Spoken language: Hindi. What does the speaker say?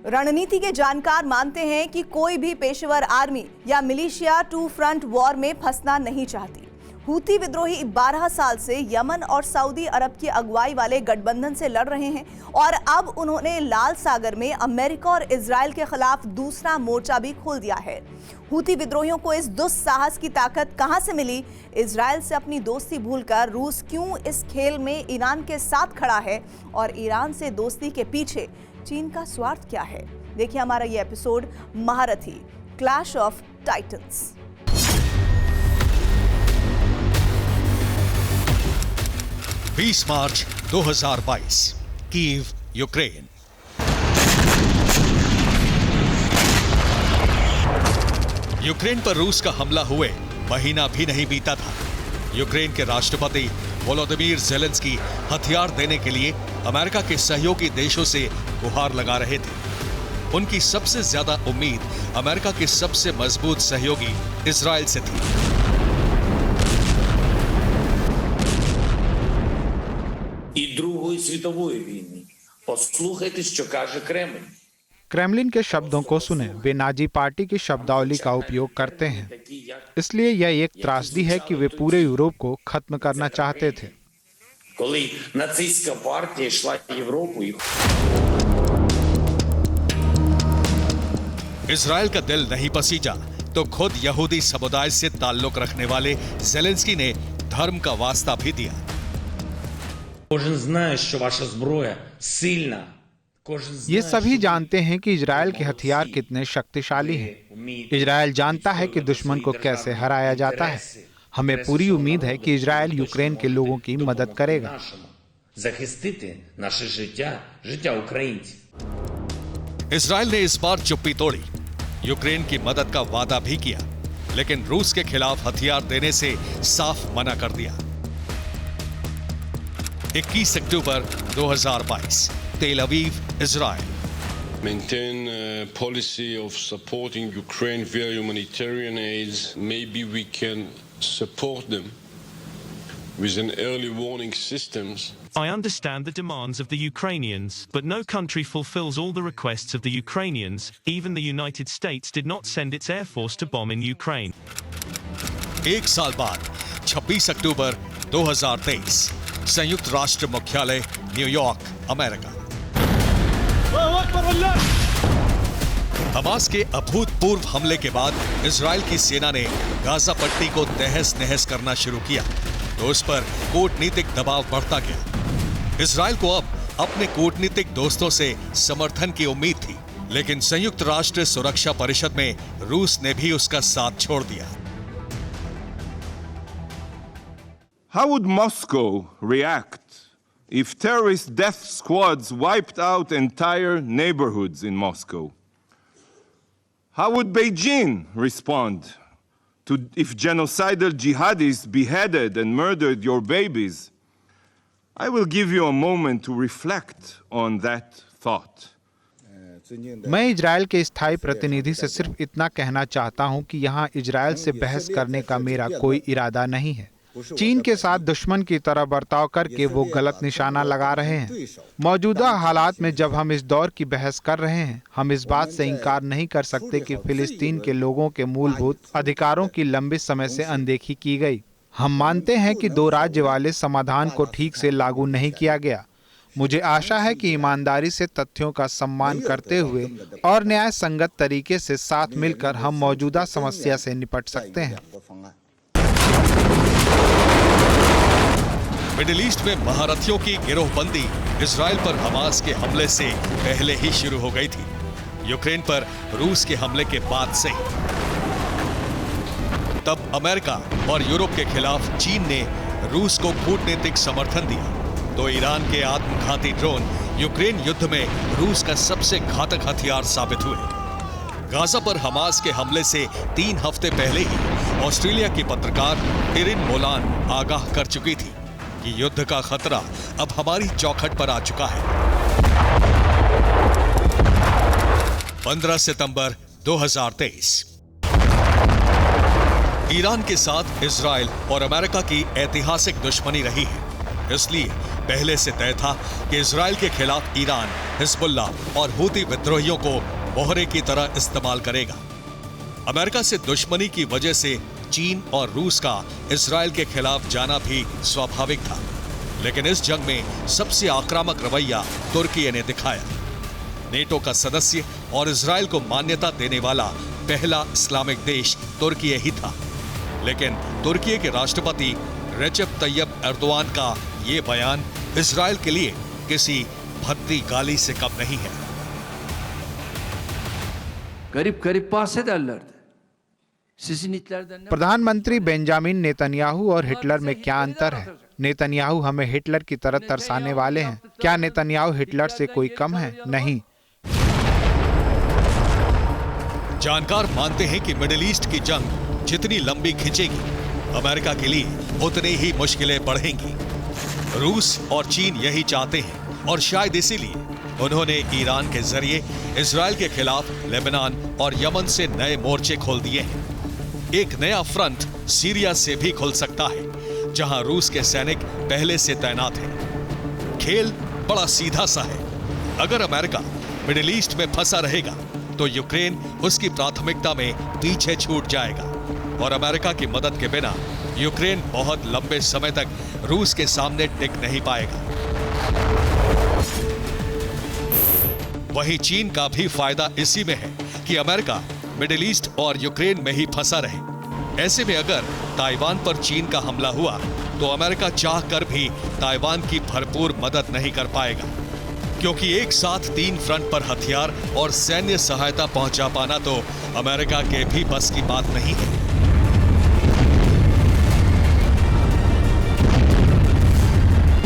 रणनीति के जानकार मानते हैं कि कोई भी पेशेवर आर्मी या मिलिशिया टू फ्रंट वॉर में फंसना नहीं चाहती। हूती विद्रोही 12 साल से यमन और सऊदी अरब की अगुवाई वाले गठबंधन से लड़ रहे हैं और अब उन्होंने लाल सागर में अमेरिका और इजराइल के खिलाफ दूसरा मोर्चा भी खोल दिया है। हूती विद्रोहियों को इस दुस्साहस की ताकत कहां से मिली? इजराइल से अपनी दोस्ती भूलकर रूस क्यों इस खेल में ईरान के साथ खड़ा है? और ईरान से दोस्ती के पीछे चीन का स्वार्थ क्या है? देखिए हमारा ये एपिसोड महारथी clash of titans. 20 March 2022, Kyiv, Ukraine. Ukraine पर रूस का हमला हुए महीना भी नहीं बीता था। यूक्रेन के राष्ट्रपति वोलोदिमीर ज़ेलेंस्की हथियार देने के लिए अमेरिका के सहयोगी देशों से गुहार लगा रहे थे। उनकी सबसे ज्यादा उम्मीद अमेरिका के सबसे मजबूत सहयोगी इजराइल से थी। І Другої світової війни. Послухайте, що каже Кремль. क्रेमलिन के शब्दों को सुने। वे नाजी पार्टी की शब्दावली का उपयोग करते हैं, इसलिए यह एक त्रासदी है कि वे पूरे यूरोप को खत्म करना चाहते थे। Коли нацистська партія йшла Європою. इजराइल का दिल नहीं पसीजा तो खुद यहूदी समुदाय से ताल्लुक रखने वाले ज़ेलेंस्की ने धर्म का वास्ता भी दिया। Кожен знає, що ваша зброя сильна. ये सभी जानते हैं कि इजराइल के हथियार कितने शक्तिशाली हैं। इजराइल जानता है कि दुश्मन को कैसे हराया जाता है। हमें पूरी उम्मीद है कि इजराइल यूक्रेन के लोगों की मदद करेगा। इजराइल ने इस बार चुप्पी तोड़ी, यूक्रेन की मदद का वादा भी किया, लेकिन रूस के खिलाफ हथियार देने से साफ मना कर दिया। 21 अक्टूबर 2022, तेल Aviv, Israel. Maintain a policy of supporting Ukraine via humanitarian aids. Maybe we can support them with an early warning systems. I understand the demands of the Ukrainians, but no country fulfills all the requests of the Ukrainians. Even the United States did not send its air force to bomb in Ukraine. एक साल बाद 26 अक्टूबर 2023, संयुक्त राष्ट्र मुख्यालय, न्यूयॉर्क, अमेरिका। हमास के अभूतपूर्व हमले के बाद इजराइल की सेना ने गाजा पट्टी को तहस नहस करना शुरू किया तो उस पर कूटनीतिक दबाव बढ़ता गया। इजराइल को अब अपने कूटनीतिक दोस्तों से समर्थन की उम्मीद थी, लेकिन संयुक्त राष्ट्र सुरक्षा परिषद में रूस ने भी उसका साथ छोड़ दिया। How would Moscow react if terrorist death squads wiped out entire neighborhoods in Moscow? How would Beijing respond to if genocidal jihadis beheaded and murdered your babies? I will give you a moment to reflect on that thought. मैं इजराइल के स्थायी प्रतिनिधि से सिर्फ इतना कहना चाहता हूं कि यहां इजराइल से बहस करने का मेरा कोई इरादा नहीं है। चीन के साथ दुश्मन की तरह बर्ताव करके वो गलत निशाना लगा रहे हैं। मौजूदा हालात में जब हम इस दौर की बहस कर रहे हैं, हम इस बात से इनकार नहीं कर सकते कि फिलिस्तीन के लोगों के मूलभूत अधिकारों की लंबे समय से अनदेखी की गई। हम मानते हैं कि दो राज्य वाले समाधान को ठीक से लागू नहीं किया गया। मुझे आशा है कि ईमानदारी से तथ्यों का सम्मान करते हुए और न्याय संगत तरीके से साथ मिलकर हम मौजूदा समस्या से निपट सकते हैं। मिडिल ईस्ट में महारथियों की गिरोहबंदी इजराइल पर हमास के हमले से पहले ही शुरू हो गई थी, यूक्रेन पर रूस के हमले के बाद से ही। तब अमेरिका और यूरोप के खिलाफ चीन ने रूस को कूटनीतिक समर्थन दिया तो ईरान के आत्मघाती ड्रोन यूक्रेन युद्ध में रूस का सबसे घातक हथियार साबित हुए। गाजा पर हमास के हमले से 3 हफ्ते पहले ही ऑस्ट्रेलिया की पत्रकार इरिन मोलान आगाह कर चुकी थी कि युद्ध का खतरा अब हमारी चौखट पर आ चुका है। 15 सितंबर 2023, ईरान के साथ इजराइल और अमेरिका की ऐतिहासिक दुश्मनी रही है। इसलिए पहले से तय था कि इजराइल के खिलाफ ईरान हिजबुल्ला और हूती विद्रोहियों को मोहरे की तरह इस्तेमाल करेगा। अमेरिका से दुश्मनी की वजह से चीन और रूस का इजराइल के खिलाफ जाना भी स्वाभाविक था, लेकिन इस जंग में सबसे आक्रामक रवैया तुर्की ने दिखाया। नेटो का सदस्य और इजराइल को मान्यता देने वाला पहला इस्लामिक देश तुर्की ही था, लेकिन तुर्की के राष्ट्रपति रेजेप तैयब एर्दोआन का ये बयान इजराइल के लिए किसी भद्दी गाली से कम नहीं है। Garip bahse derlerdi. Sizin itlerden ne? प्रधानमंत्री बेंजामिन नेतन्याहू और हिटलर में क्या अंतर है? नेतन्याहू हमें हिटलर की तरह तरसाने वाले हैं। क्या नेतन्याहू हिटलर से कोई कम है? नहीं। जानकार मानते हैं कि मिडिल ईस्ट की जंग जितनी लंबी खिंचेगी, अमेरिका के लिए उतनी ही मुश्किलें बढ़ेंगी। रूस और चीन यही चाहते हैं और शायद इसीलिए उन्होंने ईरान के जरिए इजराइल के खिलाफ लेबनान और यमन से नए मोर्चे खोल दिए हैं। एक नया फ्रंट सीरिया से भी खुल सकता है, जहां रूस के सैनिक पहले से तैनात हैं। खेल बड़ा सीधा सा है। अगर अमेरिका मिडिल ईस्ट में फंसा रहेगा तो यूक्रेन उसकी प्राथमिकता में पीछे छूट जाएगा और अमेरिका की मदद के बिना यूक्रेन बहुत लंबे समय तक रूस के सामने टिक नहीं पाएगा। वहीं चीन का भी फायदा इसी में है कि अमेरिका मिडिल ईस्ट और यूक्रेन में ही फंसा रहे। ऐसे में अगर ताइवान पर चीन का हमला हुआ तो अमेरिका चाह कर भी ताइवान की भरपूर मदद नहीं कर पाएगा, क्योंकि एक साथ 3 फ्रंट पर हथियार और सैन्य सहायता पहुंचा पाना तो अमेरिका के भी बस की बात नहीं है।